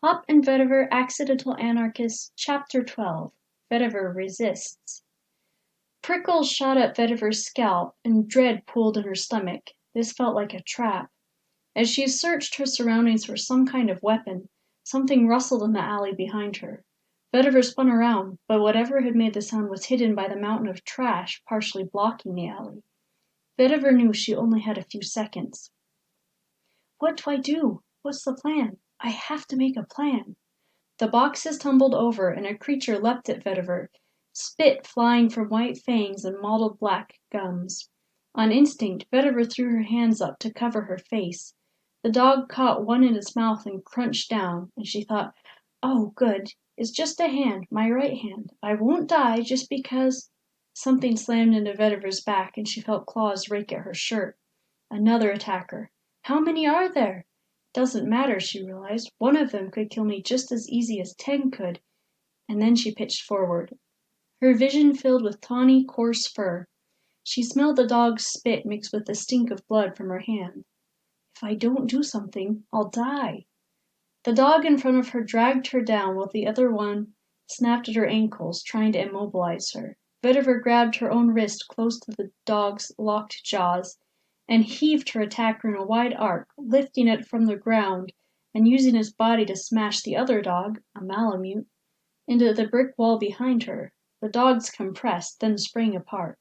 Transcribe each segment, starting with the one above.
Hop and Vetiver Accidental Anarchists, Chapter 12. Vetiver Resists. Prickles shot up Vetiver's scalp, and dread pooled in her stomach. This felt like a trap. As she searched her surroundings for some kind of weapon, something rustled in the alley behind her. Vetiver spun around, but whatever had made the sound was hidden by the mountain of trash partially blocking the alley. Vetiver knew she only had a few seconds. What do I do? What's the plan? I have to make a plan. The boxes tumbled over, and a creature leapt at Vetiver, spit flying from white fangs and mottled black gums. On instinct, Vetiver threw her hands up to cover her face. The dog caught one in its mouth and crunched down, and she thought, "Oh, good. It's just a hand, my right hand. I won't die just because—" Something slammed into Vetiver's back, and she felt claws rake at her shirt. Another attacker. How many are there? Doesn't matter, she realized. One of them could kill me just as easy as 10 could. And then she pitched forward. Her vision filled with tawny, coarse fur. She smelled the dog's spit mixed with the stink of blood from her hand. If I don't do something, I'll die. The dog in front of her dragged her down while the other one snapped at her ankles, trying to immobilize her. Vetiver grabbed her own wrist close to the dog's locked jaws and heaved her attacker in a wide arc, lifting it from the ground and using his body to smash the other dog, a Malamute, into the brick wall behind her. The dogs compressed, then sprang apart.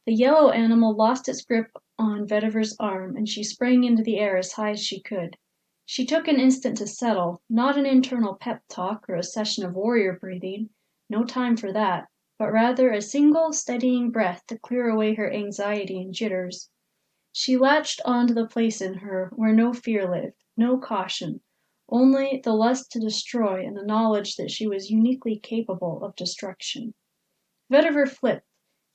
The yellow animal lost its grip on Vetiver's arm, and she sprang into the air as high as she could. She took an instant to settle, not an internal pep talk or a session of warrior breathing, no time for that, but rather a single steadying breath to clear away her anxiety and jitters. She latched on to the place in her where no fear lived, no caution, only the lust to destroy and the knowledge that she was uniquely capable of destruction. Vetiver flipped,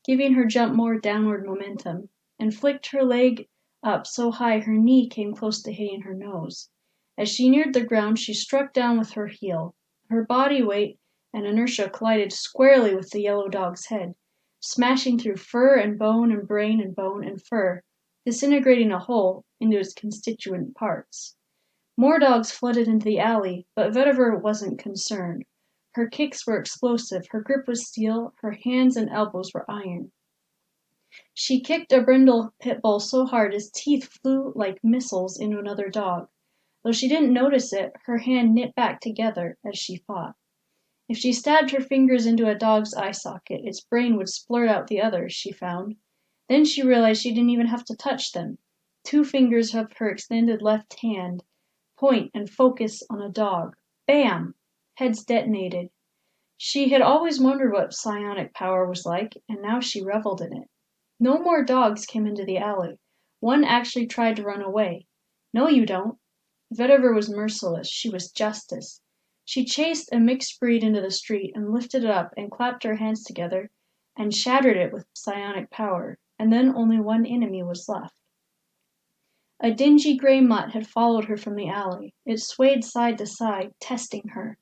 giving her jump more downward momentum, and flicked her leg up so high her knee came close to hitting her nose. As she neared the ground, she struck down with her heel. Her body weight and inertia collided squarely with the yellow dog's head, smashing through fur and bone and brain and bone and fur, disintegrating a whole into its constituent parts. More dogs flooded into the alley, but Vetiver wasn't concerned. Her kicks were explosive, her grip was steel, her hands and elbows were iron. She kicked a brindle pit bull so hard his teeth flew like missiles into another dog. Though she didn't notice it, her hand knit back together as she fought. If she stabbed her fingers into a dog's eye socket, its brain would splurt out the other, she found. Then she realized she didn't even have to touch them. 2 fingers of her extended left hand point and focus on a dog. Bam! Heads detonated. She had always wondered what psionic power was like, and now she reveled in it. No more dogs came into the alley. One actually tried to run away. No, you don't. Vetiver was merciless. She was justice. She chased a mixed breed into the street and lifted it up and clapped her hands together and shattered it with psionic power, and then only one enemy was left. A dingy gray mutt had followed her from the alley. It swayed side to side, testing her.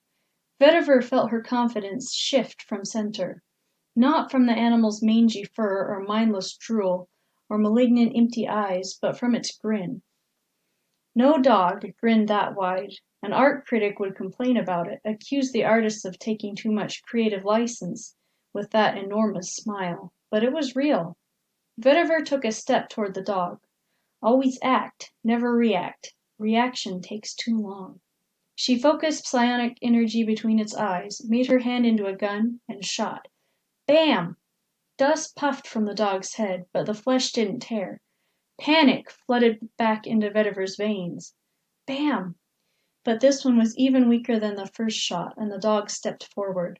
Vetiver felt her confidence shift from center, not from the animal's mangy fur or mindless drool or malignant empty eyes, but from its grin. No dog grinned that wide. An art critic would complain about it, accuse the artists of taking too much creative license with that enormous smile. But it was real. Vetiver took a step toward the dog. Always act, never react. Reaction takes too long. She focused psionic energy between its eyes, made her hand into a gun, and shot. Bam! Dust puffed from the dog's head, but the flesh didn't tear. Panic flooded back into Vetiver's veins. Bam! But this one was even weaker than the first shot, and the dog stepped forward.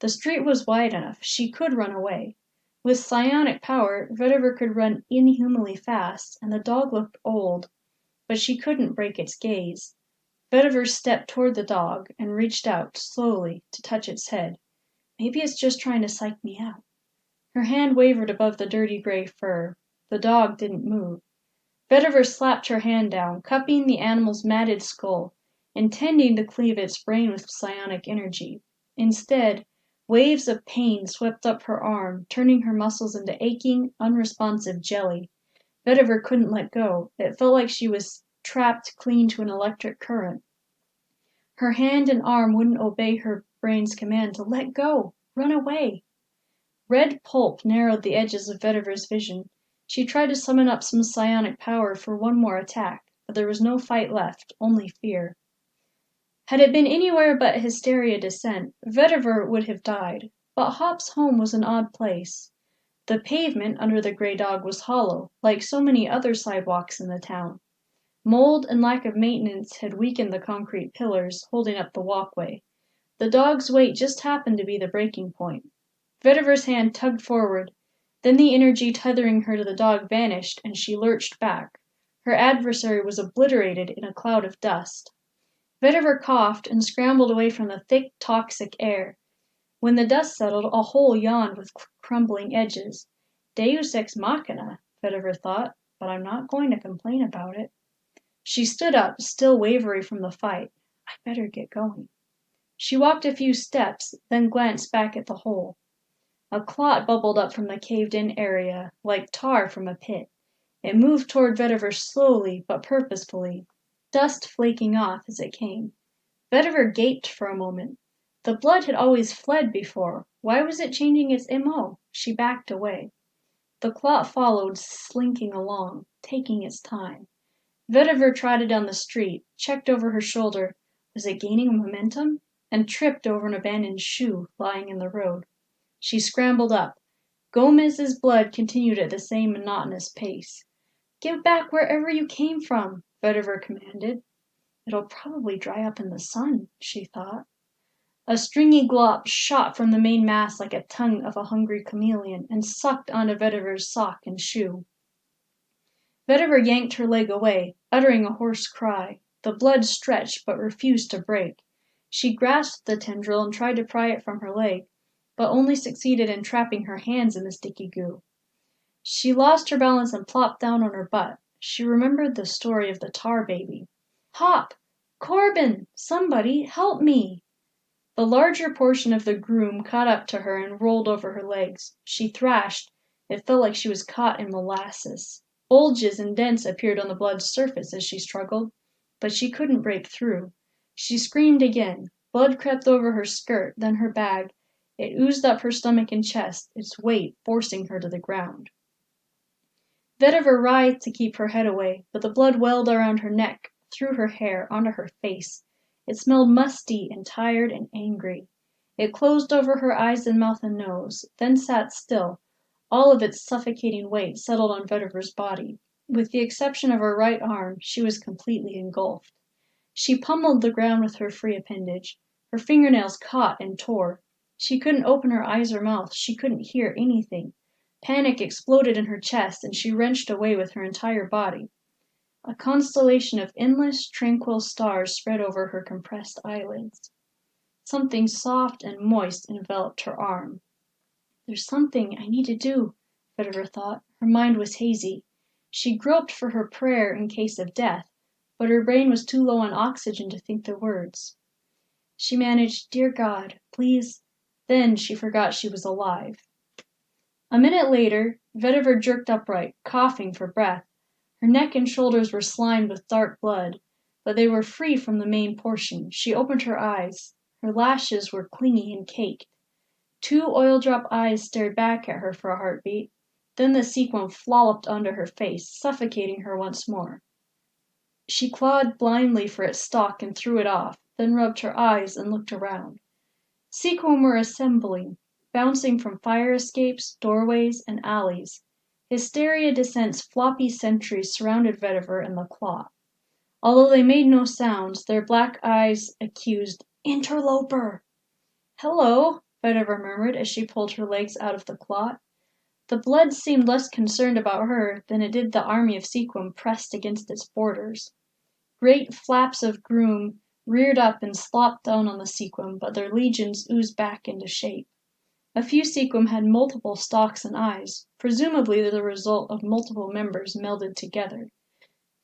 The street was wide enough. She could run away. With psionic power, Vetiver could run inhumanly fast, and the dog looked old, but she couldn't break its gaze. Vetiver stepped toward the dog and reached out, slowly, to touch its head. Maybe it's just trying to psych me out. Her hand wavered above the dirty gray fur. The dog didn't move. Vetiver slapped her hand down, cupping the animal's matted skull, intending to cleave its brain with psionic energy. Instead, waves of pain swept up her arm, turning her muscles into aching, unresponsive jelly. Vetiver couldn't let go. It felt like she was trapped clean to an electric current. Her hand and arm wouldn't obey her brain's command to let go, run away. Red pulp narrowed the edges of Vetiver's vision. She tried to summon up some psionic power for one more attack, but there was no fight left, only fear. Had it been anywhere but Hysteria Descent, Vetiver would have died, but Hop's home was an odd place. The pavement under the Grey Dog was hollow, like so many other sidewalks in the town. Mold and lack of maintenance had weakened the concrete pillars holding up the walkway. The dog's weight just happened to be the breaking point. Vetiver's hand tugged forward, then the energy tethering her to the dog vanished and she lurched back. Her adversary was obliterated in a cloud of dust. Vetiver coughed and scrambled away from the thick, toxic air. When the dust settled, a hole yawned with crumbling edges. Deus ex machina, Vetiver thought, but I'm not going to complain about it. She stood up, still wavering from the fight. I'd better get going. She walked a few steps, then glanced back at the hole. A clot bubbled up from the caved-in area, like tar from a pit. It moved toward Vetiver slowly but purposefully, dust flaking off as it came. Vetiver gaped for a moment. The blood had always fled before. Why was it changing its MO? She backed away. The clot followed, slinking along, taking its time. Vetiver trotted down the street, checked over her shoulder. Was it gaining momentum? And tripped over an abandoned shoe lying in the road. She scrambled up. Gomez's blood continued at the same monotonous pace. Give back wherever you came from, Vetiver commanded. It'll probably dry up in the sun, she thought. A stringy glop shot from the main mass like a tongue of a hungry chameleon and sucked onto Vetiver's sock and shoe. Vetiver yanked her leg away, uttering a hoarse cry. The blood stretched but refused to break. She grasped the tendril and tried to pry it from her leg, but only succeeded in trapping her hands in the sticky goo. She lost her balance and plopped down on her butt. She remembered the story of the tar baby. Hop! Corbin! Somebody help me! The larger portion of the groom caught up to her and rolled over her legs. She thrashed. It felt like she was caught in molasses. Bulges and dents appeared on the blood's surface as she struggled, but she couldn't break through. She screamed again. Blood crept over her skirt, then her bag. It oozed up her stomach and chest, its weight forcing her to the ground. Vetiver writhed to keep her head away, but the blood welled around her neck, through her hair, onto her face. It smelled musty and tired and angry. It closed over her eyes and mouth and nose, then sat still. All of its suffocating weight settled on Vetiver's body. With the exception of her right arm, she was completely engulfed. She pummeled the ground with her free appendage. Her fingernails caught and tore. She couldn't open her eyes or mouth. She couldn't hear anything. Panic exploded in her chest, and she wrenched away with her entire body. A constellation of endless, tranquil stars spread over her compressed eyelids. Something soft and moist enveloped her arm. There's something I need to do, Vetiver thought. Her mind was hazy. She groped for her prayer in case of death, but her brain was too low on oxygen to think the words. She managed, Dear God, please. Then she forgot she was alive. A minute later, Vetiver jerked upright, coughing for breath. Her neck and shoulders were slimed with dark blood, but they were free from the main portion. She opened her eyes. Her lashes were clingy and caked. 2 oil-drop eyes stared back at her for a heartbeat. Then the sequin flopped onto her face, suffocating her once more. She clawed blindly for its stalk and threw it off, then rubbed her eyes and looked around. Sequin were assembling, bouncing from fire escapes, doorways, and alleys. Hysteria Descent's floppy sentries surrounded Vetiver and the clot. Although they made no sounds, their black eyes accused, Interloper! Hello, Vetiver murmured as she pulled her legs out of the clot. The blood seemed less concerned about her than it did the army of sequin pressed against its borders. Great flaps of groom reared up and slopped down on the sequin, but their legions oozed back into shape. A few sequin had multiple stalks and eyes, presumably the result of multiple members melded together.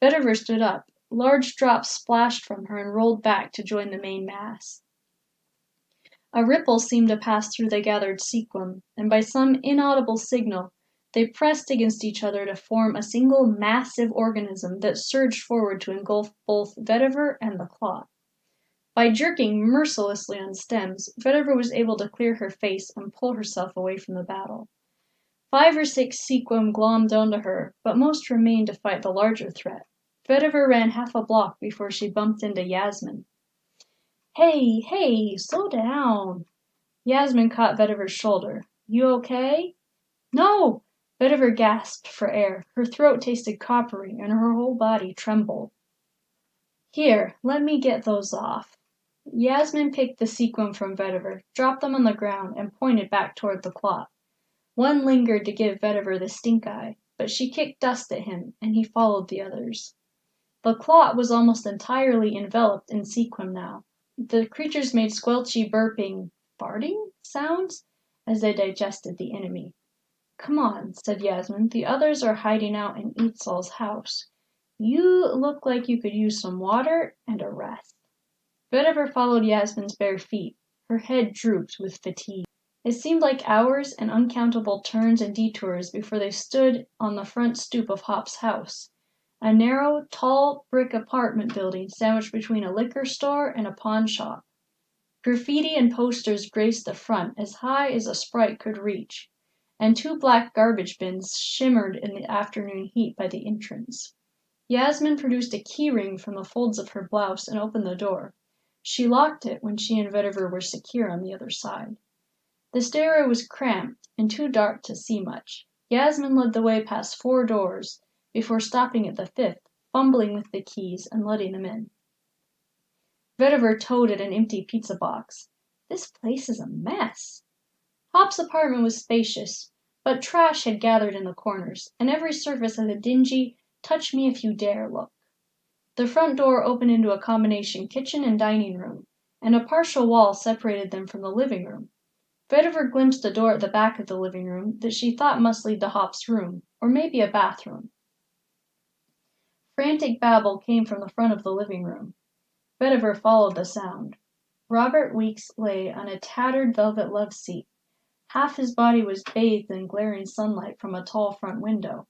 Vetiver stood up. Large drops splashed from her and rolled back to join the main mass. A ripple seemed to pass through the gathered sequin, and by some inaudible signal, they pressed against each other to form a single massive organism that surged forward to engulf both Vetiver and the clot. By jerking mercilessly on stems, Vetiver was able to clear her face and pull herself away from the battle. 5 or 6 sequim glommed onto her, but most remained to fight the larger threat. Vetiver ran half a block before she bumped into Yasmin. Hey, slow down. Yasmin caught Vetiver's shoulder. You okay? No! Vetiver gasped for air. Her throat tasted coppery, and her whole body trembled. Here, let me get those off. Yasmin picked the sequin from Vetiver, dropped them on the ground, and pointed back toward the cloth. One lingered to give Vetiver the stink eye, but she kicked dust at him, and he followed the others. The clot was almost entirely enveloped in sequin now. The creatures made squelchy, burping, farting sounds as they digested the enemy. Come on, said Yasmin. The others are hiding out in Eatsol's house. You look like you could use some water and a rest. Vetiver followed Yasmin's bare feet. Her head drooped with fatigue. It seemed like hours and uncountable turns and detours before they stood on the front stoop of Hop's house, a narrow, tall brick apartment building sandwiched between a liquor store and a pawn shop. Graffiti and posters graced the front as high as a sprite could reach, and 2 black garbage bins shimmered in the afternoon heat by the entrance. Yasmin produced a keyring from the folds of her blouse and opened the door. She locked it when she and Vetiver were secure on the other side. The stairway was cramped and too dark to see much. Yasmin led the way past 4 doors before stopping at the 5th, fumbling with the keys and letting them in. Vetiver toted an empty pizza box. This place is a mess. Hop's apartment was spacious, but trash had gathered in the corners, and every surface had a dingy, touch-me-if-you-dare look. The front door opened into a combination kitchen and dining room, and a partial wall separated them from the living room. Vetiver glimpsed a door at the back of the living room that she thought must lead to Hop's room, or maybe a bathroom. Frantic babble came from the front of the living room. Vetiver followed the sound. Robert Weeks lay on a tattered velvet love seat. Half his body was bathed in glaring sunlight from a tall front window,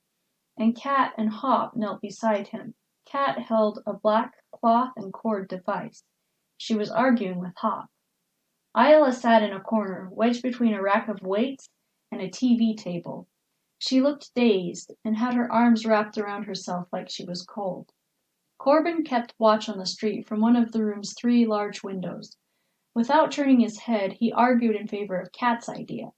and Cat and Hop knelt beside him. Cat held a black cloth and cord device. She was arguing with Hop. Isla sat in a corner, wedged between a rack of weights and a TV table. She looked dazed and had her arms wrapped around herself like she was cold. Corbin kept watch on the street from one of the room's 3 large windows. Without turning his head, he argued in favor of Cat's idea.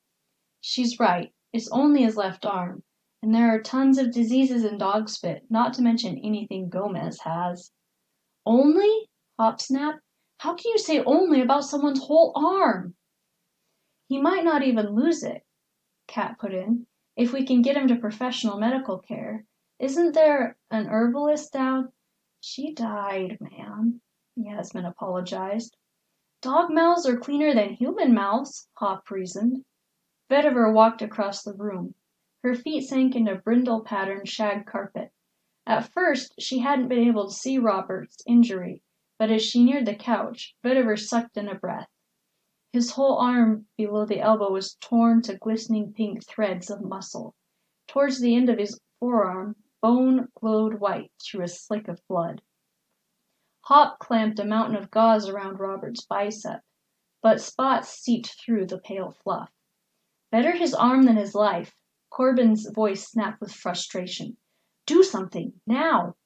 She's right. It's only his left arm, and there are tons of diseases in dog spit, not to mention anything Gomez has. Only? Hop snapped. How can you say only about someone's whole arm? He might not even lose it, Cat put in, if we can get him to professional medical care. Isn't there an herbalist down? She died, man, Yasmin apologized. Dog mouths are cleaner than human mouths, Hop reasoned. Vetiver walked across the room. Her feet sank into brindle-patterned shag carpet. At first, she hadn't been able to see Robert's injury, but as she neared the couch, Vetiver sucked in a breath. His whole arm below the elbow was torn to glistening pink threads of muscle. Towards the end of his forearm, bone glowed white through a slick of blood. Hop clamped a mountain of gauze around Robert's bicep, but spots seeped through the pale fluff. Better his arm than his life. Corbin's voice snapped with frustration. Do something, now!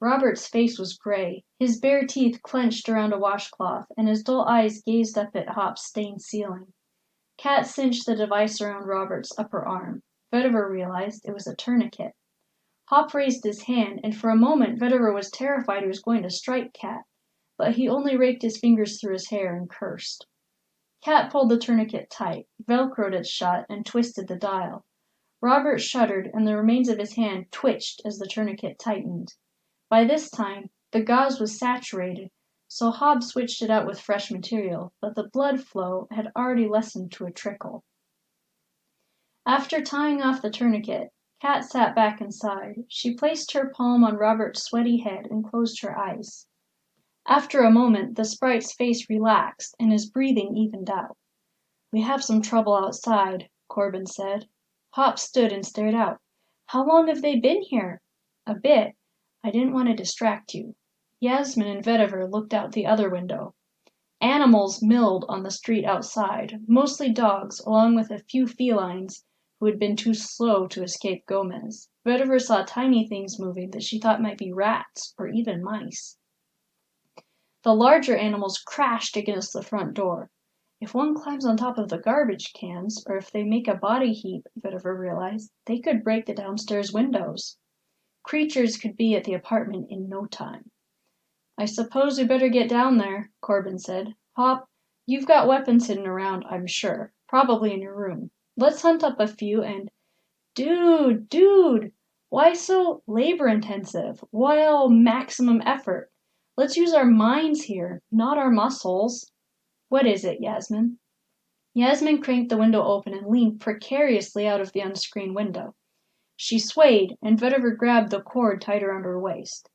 Robert's face was gray, his bare teeth clenched around a washcloth, and his dull eyes gazed up at Hop's stained ceiling. Cat cinched the device around Robert's upper arm. Vetiver realized it was a tourniquet. Hop raised his hand, and for a moment Vetiver was terrified he was going to strike Cat, but he only raked his fingers through his hair and cursed. Cat pulled the tourniquet tight, velcroed it shut, and twisted the dial. Robert shuddered, and the remains of his hand twitched as the tourniquet tightened. By this time, the gauze was saturated, so Hop switched it out with fresh material, but the blood flow had already lessened to a trickle. After tying off the tourniquet, Cat sat back inside. She placed her palm on Robert's sweaty head and closed her eyes. After a moment, the sprite's face relaxed, and his breathing evened out. We have some trouble outside, Corbin said. Hop stood and stared out. How long have they been here? A bit. I didn't want to distract you. Yasmin and Vetiver looked out the other window. Animals milled on the street outside, mostly dogs, along with a few felines who had been too slow to escape Gomez. Vetiver saw tiny things moving that she thought might be rats or even mice. The larger animals crashed against the front door. If one climbs on top of the garbage cans, or if they make a body heap, Vetiver realized, they could break the downstairs windows. Creatures could be at the apartment in no time. "I suppose we better get down there," Corbin said. "Hop, you've got weapons hidden around, I'm sure. Probably in your room. Let's hunt up a few and—" Dude! Why so labor-intensive? Why all maximum effort? Let's use our minds here, not our muscles." "What is it, Yasmin?" Yasmin cranked the window open and leaned precariously out of the unscreened window. She swayed, and Vetiver grabbed the cord tied around her waist.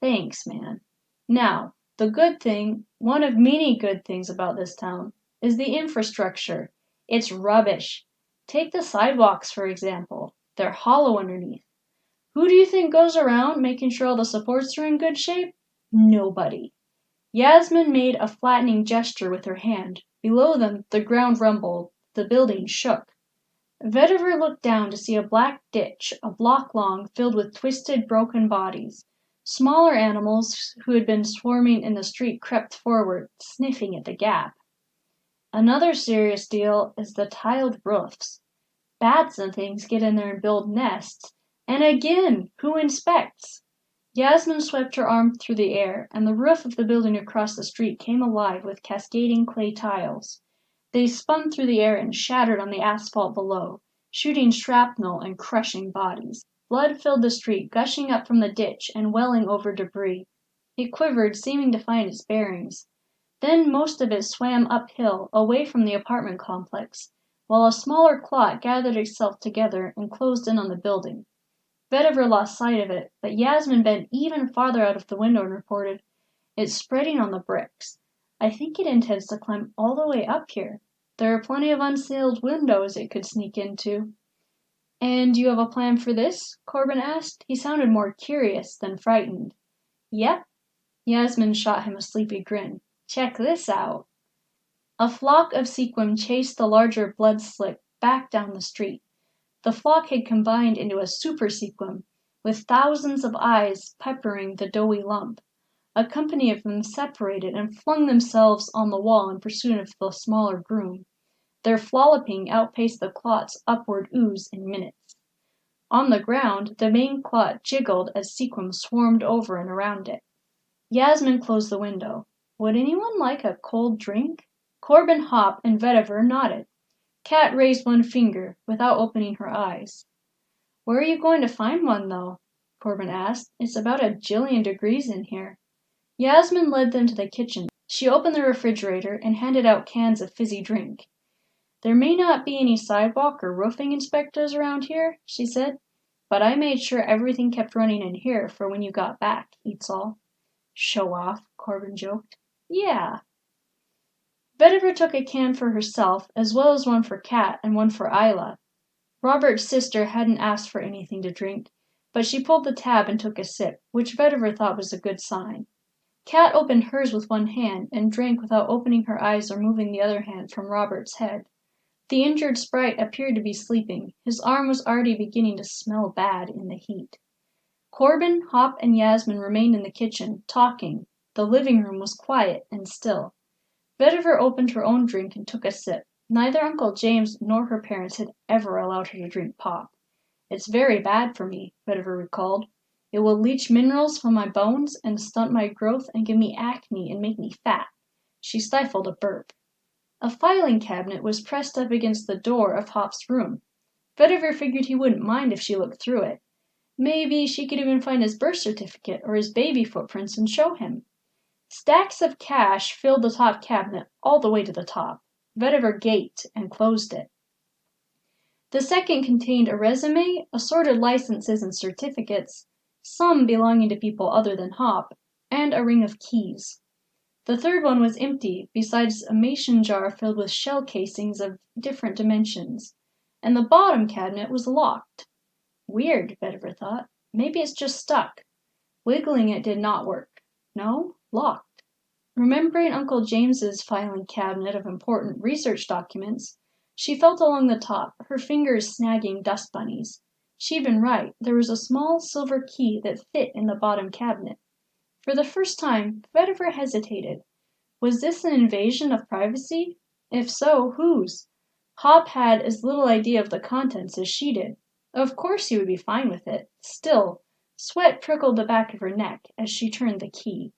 "Thanks, man. Now, the good thing, one of many good things about this town, is the infrastructure. It's rubbish. Take the sidewalks, for example. They're hollow underneath. Who do you think goes around making sure all the supports are in good shape? Nobody." Yasmin made a flattening gesture with her hand. Below them, the ground rumbled. The building shook. Vetiver looked down to see a black ditch, a block long, filled with twisted, broken bodies. Smaller animals who had been swarming in the street crept forward, sniffing at the gap. Another serious deal is the tiled roofs. Bats and things get in there and build nests. And again, who inspects? Yasmin swept her arm through the air, and the roof of the building across the street came alive with cascading clay tiles. They spun through the air and shattered on the asphalt below, shooting shrapnel and crushing bodies. Blood filled the street, gushing up from the ditch and welling over debris. It quivered, seeming to find its bearings. Then most of it swam uphill, away from the apartment complex, while a smaller clot gathered itself together and closed in on the building. Vetiver lost sight of it, but Yasmin bent even farther out of the window and reported, "It's spreading on the bricks. I think it intends to climb all the way up here. There are plenty of unsealed windows it could sneak into." "And you have a plan for this?" Corbin asked. He sounded more curious than frightened. "Yep." Yasmin shot him a sleepy grin. "Check this out." A flock of sequin chased the larger blood slick back down the street. The flock had combined into a super sequin, with thousands of eyes peppering the doughy lump. A company of them separated and flung themselves on the wall in pursuit of the smaller groom. Their flopping outpaced the clot's upward ooze in minutes. On the ground, the main clot jiggled as sequin swarmed over and around it. Yasmin closed the window. "Would anyone like a cold drink?" Corbin, Hop, and Vetiver nodded. Kat raised one finger, without opening her eyes. "Where are you going to find one, though?" Corbin asked. "It's about 1,000,000,000 degrees in here." Yasmin led them to the kitchen. She opened the refrigerator and handed out cans of fizzy drink. "There may not be any sidewalk or roofing inspectors around here," she said, "but I made sure everything kept running in here for when you got back, eats all." "Show off," Corbin joked. "Yeah." Vetiver took a can for herself, as well as one for Kat and one for Isla. Robert's sister hadn't asked for anything to drink, but she pulled the tab and took a sip, which Vetiver thought was a good sign. Kat opened hers with one hand and drank without opening her eyes or moving the other hand from Robert's head. The injured sprite appeared to be sleeping. His arm was already beginning to smell bad in the heat. Corbin, Hop, and Yasmin remained in the kitchen, talking. The living room was quiet and still. Vetiver opened her own drink and took a sip. Neither Uncle James nor her parents had ever allowed her to drink pop. "It's very bad for me," Vetiver recalled. "It will leach minerals from my bones and stunt my growth and give me acne and make me fat." She stifled a burp. A filing cabinet was pressed up against the door of Hop's room. Vetiver figured he wouldn't mind if she looked through it. Maybe she could even find his birth certificate or his baby footprints and show him. Stacks of cash filled the top cabinet all the way to the top. Vetiver gaped and closed it. The second contained a resume, assorted licenses and certificates, some belonging to people other than Hop, and a ring of keys. The third one was empty, besides a mason jar filled with shell casings of different dimensions, and the bottom cabinet was locked. Weird, Vetiver thought. Maybe it's just stuck. Wiggling it did not work. No, locked. Remembering Uncle James's filing cabinet of important research documents, she felt along the top, her fingers snagging dust bunnies. She'd been right. There was a small silver key that fit in the bottom cabinet. For the first time, Vetiver hesitated. Was this an invasion of privacy? If so, whose? Hop had as little idea of the contents as she did. Of course he would be fine with it. Still, sweat prickled the back of her neck as she turned the key.